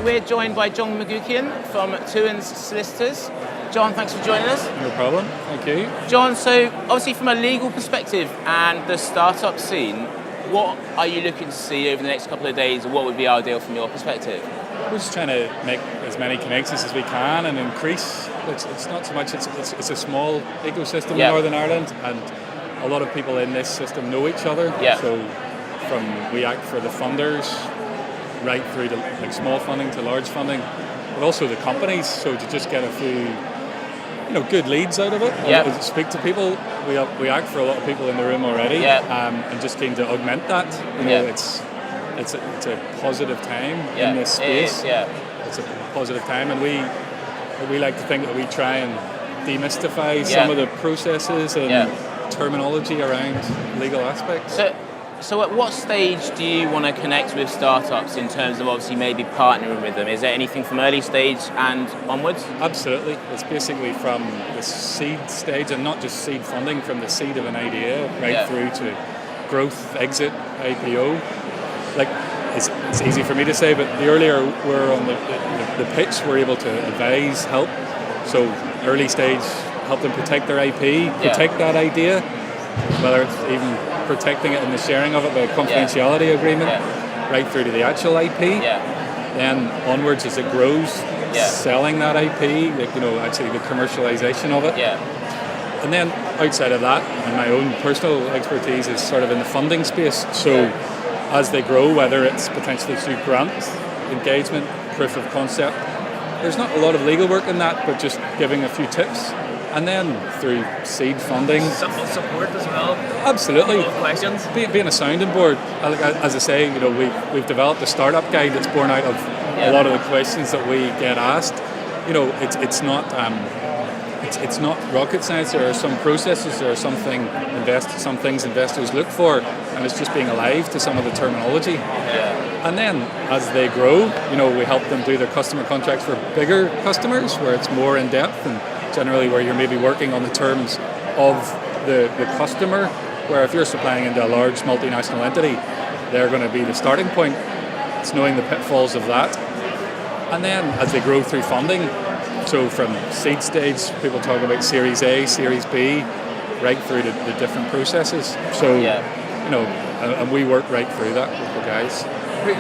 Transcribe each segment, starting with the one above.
we're joined by John McGuckian from Tughans Solicitors. John, thanks for joining us. No problem, thank you. John, so obviously from a legal perspective and the startup scene, what are you looking to see over the next couple of days, and what would be ideal from your perspective? We're just trying to make as many connections as we can and increase. It's not so much, it's a small ecosystem in Northern Ireland, and a lot of people in this system know each other. So we act for the funders, right through to like small funding to large funding, but also the companies. So to just get a few, good leads out of it, speak to people. We act for a lot of people in the room already, and just keen to augment that. It's a positive time in this space. It's a positive time, and we like to think that we try and demystify some of the processes and terminology around legal aspects. So at what stage do you want to connect with startups in terms of obviously maybe partnering with them? Is there anything from early stage and onwards? Absolutely. It's basically from the seed stage, and not just seed funding, from the seed of an idea right through to growth, exit, IPO. Like, it's easy for me to say, but the earlier we're on the pitch, we're able to advise, help. So early stage, help them protect their IP, protect that idea, whether it's even protecting it in the sharing of it by a confidentiality agreement, right through to the actual IP. Then onwards as it grows, selling that IP, actually the commercialization of it. And then outside of that, and my own personal expertise is sort of in the funding space. So as they grow, whether it's potentially through grants, engagement, proof of concept, there's not a lot of legal work in that, but just giving a few tips. And then through seed funding. Support as well. Absolutely. Questions. Being a sounding board. As I say, we've developed a startup guide that's born out of a lot of the questions that we get asked. It's not rocket science. There are some processes, there are some things investors look for, and it's just being alive to some of the terminology. And then as they grow, we help them do their customer contracts for bigger customers where it's more in depth, and generally where you're maybe working on the terms of the customer, where if you're supplying into a large multinational entity, they're going to be the starting point. It's knowing the pitfalls of that. And then as they grow through funding, so from seed stage, people talk about Series A, Series B, right through to the different processes. So, and we work right through that with the guys.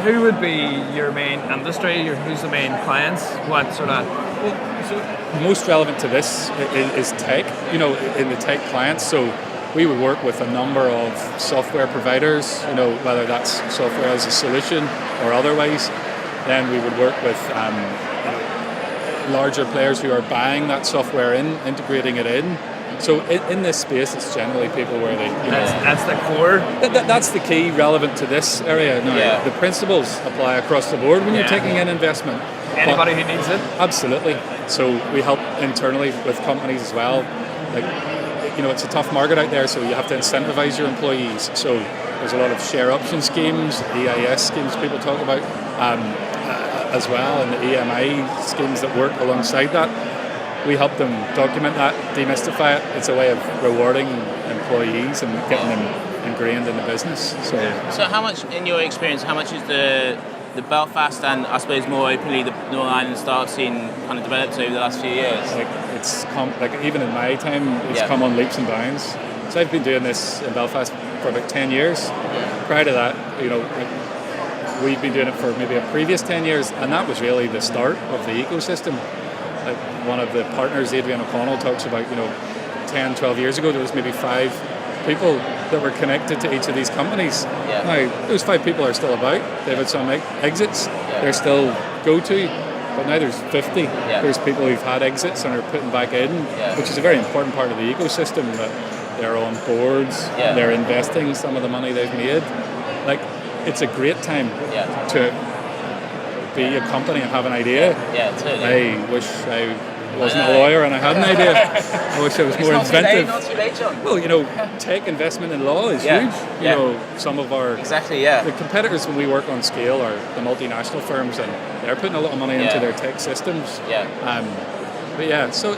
Who would be your main industry? Who's the main clients? What sort of... Most relevant to this is tech, in the tech clients. So we would work with a number of software providers, whether that's software as a solution or otherwise. Then we would work with larger players who are buying that software integrating it in. So in this space, it's generally people where they... That's the core? That's the key relevant to this area. Now, the principles apply across the board when you're taking in investment. Anybody who needs it? Absolutely. So we help internally with companies as well. It's a tough market out there, so you have to incentivize your employees. So there's a lot of share option schemes, EIS schemes people talk about, as well, and the EMI schemes that work alongside that. We help them document that, demystify it. It's a way of rewarding employees and getting them ingrained in the business. So how much, in your experience, how much is the Belfast and I suppose more openly the Northern Ireland startup scene kind of developed over the last few years? Even in my time, it's come on leaps and bounds. So I've been doing this in Belfast for about 10 years. Prior to that, we've been doing it for maybe a previous 10 years, and that was really the start of the ecosystem. Like one of the partners, Adrian O'Connell, talks about, 10, 12 years ago, there was maybe 5 people that were connected to each of these companies. Now, those 5 people are still about. They've had some exits. They're still go-to. But now there's 50. There's people who've had exits and are putting back in, which is a very important part of the ecosystem, that they're on boards, they're investing some of the money they've made. It's a great time to be a company and have an idea. Totally. I wish I wasn't a lawyer and I had an idea. I wish I was more inventive. Not too late, John. Well, tech investment in law is huge. Some of our the competitors when we work on scale are the multinational firms, and they're putting a lot of money into their tech systems. So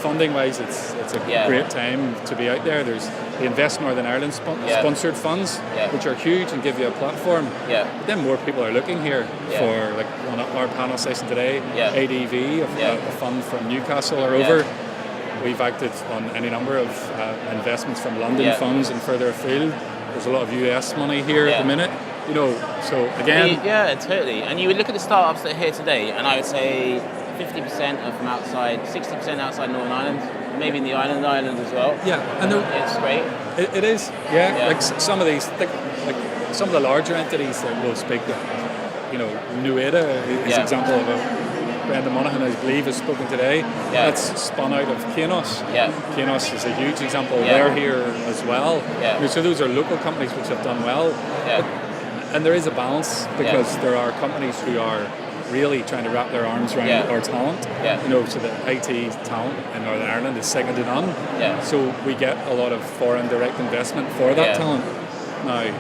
funding-wise, it's a great time to be out there. There's the Invest Northern Ireland sponsored funds, which are huge and give you a platform. But then more people are looking here for, like on our panel session today, ADV, a fund from Newcastle or over. We've acted on any number of investments from London funds and further afield. There's a lot of US money here at the minute. You know, so again... Yeah, totally. And you would look at the startups that are here today, and I would say 50% are from outside, 60% outside Northern Ireland, maybe in the island as well. Yeah, and it's great. It is, like some of these, like some of the larger entities that will speak, you know, Nueda is an example of Brendan Monaghan, I believe, has spoken today. That's spun out of Kanos. Kanos is a huge example. They're here as well. So those are local companies which have done well. And there is a balance because there are companies who are really trying to wrap their arms around our talent. You know, so the IT talent in Northern Ireland is second to none. So we get a lot of foreign direct investment for that talent. Now,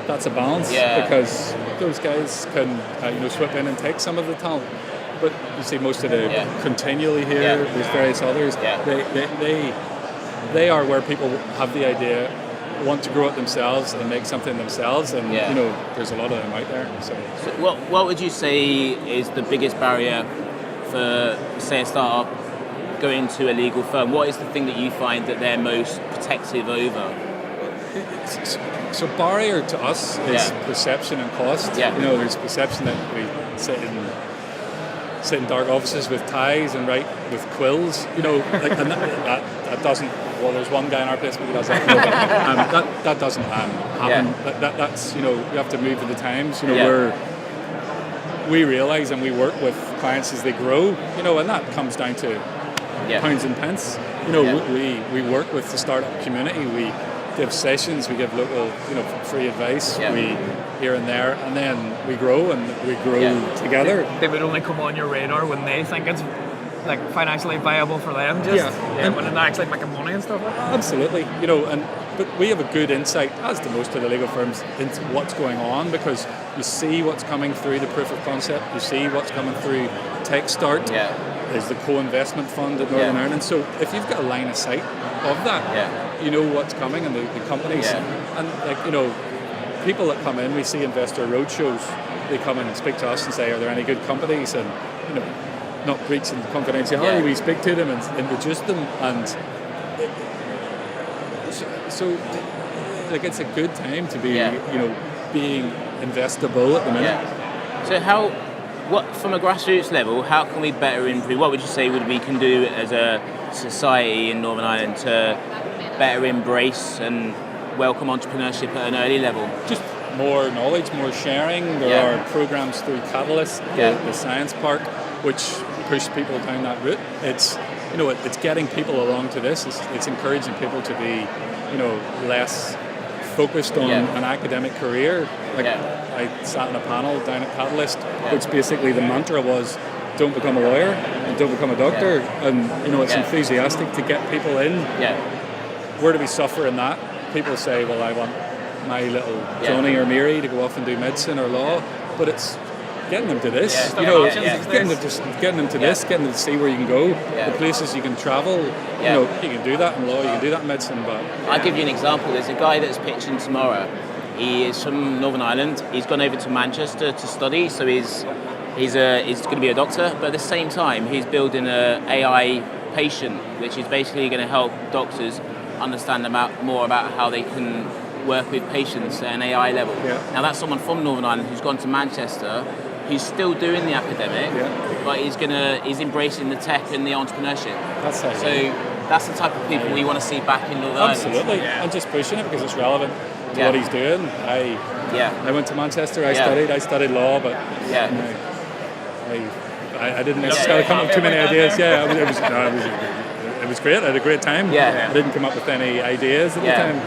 that's a balance because those guys can you know, swoop in and take some of the talent. But you see most of the continually here, there's various others, they are where people have the idea, want to grow it themselves and make something themselves, and you know, there's a lot of them out there. So what would you say is the biggest barrier for, say, a startup going to a legal firm? What is the thing that you find that they're most protective over? So barrier to us is perception and cost. You know, there's perception that we sit in dark offices with ties and write with quills. You know, like, and that doesn't. Well, there's one guy in our place who does that. No, but that doesn't happen. That's, you know, you have to move with the times. You know, we realize and we work with clients as they grow. You know, and that comes down to pounds and pence. You know, we work with the startup community. We give sessions. We give local, you know, free advice. We here and there, and then we grow together. They would only come on your radar when they think it's like financially viable for them, when they're actually making money and stuff like that. Absolutely, you know, but we have a good insight, as do most of the legal firms, into what's going on, because you see what's coming through the proof of concept, you see what's coming through TechStart. There's the co-investment fund at Northern Ireland. So if you've got a line of sight of that, you know what's coming, and the companies, and like, you know, people that come in, we see investor roadshows. They come in and speak to us and say, "Are there any good companies?" And you know, not breaching confidentiality, we speak to them and introduce them, and so like it's a good time to be, you know, being investable at the minute. So from a grassroots level, how can we better improve? What would you say we can do as a society in Northern Ireland to better embrace and welcome entrepreneurship at an early level? Just more knowledge, more sharing. There are programs through Catalyst, the Science Park, which push people down that route. It's, you know, it's getting people along to this. It's encouraging people to be, you know, less focused on an academic career. Like I sat in a panel down at Catalyst, which basically the mantra was, don't become a lawyer and don't become a doctor. And you know, it's enthusiastic to get people in. Where do we suffer in that? People say, well, I want my little Johnny or Mary to go off and do medicine or law, but it's getting them to this, you know, getting them to this, getting them to see where you can go, the places you can travel. You know, you can do that in law, you can do that in medicine, but... I'll give you an example. There's a guy that's pitching tomorrow. He is from Northern Ireland. He's gone over to Manchester to study, so he's going to be a doctor, but at the same time, he's building an AI patient, which is basically going to help doctors understand more about how they can work with patients at an AI level. Now that's someone from Northern Ireland who's gone to Manchester, who's still doing the academic, but he's embracing the tech and the entrepreneurship. That's the type of people we want to see back in Northern Ireland. Absolutely, and just pushing it because it's relevant to what he's doing. I went to Manchester, I studied law, but I didn't necessarily come up with too many ideas. It was great. I had a great time. I didn't come up with any ideas at the time.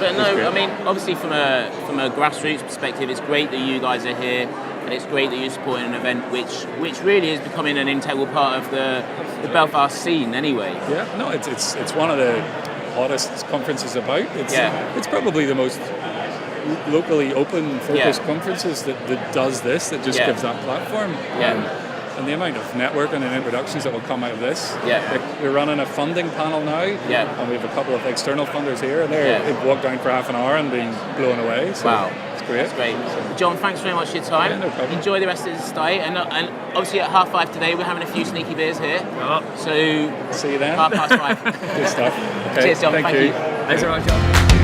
But no, I mean, obviously from a grassroots perspective, it's great that you guys are here, and it's great that you're supporting an event which really is becoming an integral part of the Belfast scene anyway. It's one of the hottest conferences about. It's probably the most locally open focused conferences that does this, that just gives that platform. And the amount of networking and introductions that will come out of this. we're running a funding panel now, and we have a couple of external funders here, and they've walked down for half an hour and been blown away. So wow. It's great. That's great. John, thanks very much for your time. Yeah, no problem. Enjoy the rest of the day. And obviously at 5:30 today, we're having a few sneaky beers here. So see you then. 5:30. Good stuff. Okay. Cheers, John. Thank you. Thanks very much, John.